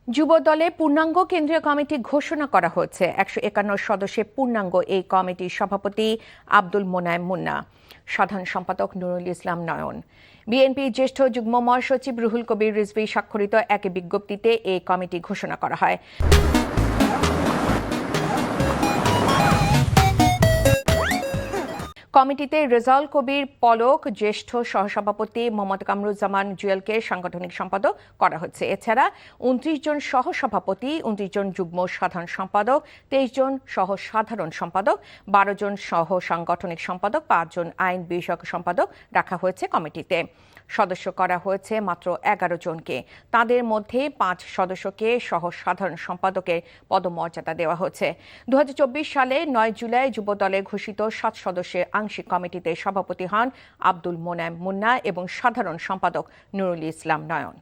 যুব দলে পূর্ণাঙ্গ কেন্দ্রীয় কমিটি ঘোষণা করা হয়েছে। 151 সদস্যের পূর্ণাঙ্গ এই কমিটির সভাপতি আব্দুল মোনায়েম মুন্না, সাধারণ সম্পাদক নুরুল ইসলাম নয়ন। বিএনপির জ্যেষ্ঠ যুগ্ম মহাসচিব রুহুল কবির রিজভী স্বাক্ষরিত এক বিজ্ঞপ্তিতে এই কমিটি ঘোষণা করা হয়। কমিটিতে রেজাউল কবির পলক জ্যেষ্ঠ সহসভাপতি, মোহাম্মদ কামরুজ্জামান জুয়েলকে সাংগঠনিক সম্পাদক করা হয়েছে। এছাড়া 29 জন সহসভাপতি, 29 জন যুগ্ম সাধারণ সম্পাদক, 23 জন সহ সাধারণ সম্পাদক, 12 জন সহ সাংগঠনিক সম্পাদক, 5 জন আইন বিষয়ক সম্পাদক রাখা হয়েছে কমিটিতে। সদস্য করা হয়েছে মাত্র 11 জনকে। তাদের মধ্যে 5 সদস্যকে সহ সাধারণ সম্পাদকের পদমর্যাদা দেওয়া হয়েছে। 2024 সালে 9 জুলাই যুব দলে ঘোষিত 7 সদস্যের আংশিক কমিটিতে সভাপতি হন আব্দুল মোনায়েম মুন্না এবং সাধারণ সম্পাদক নুরুল ইসলাম নয়ন।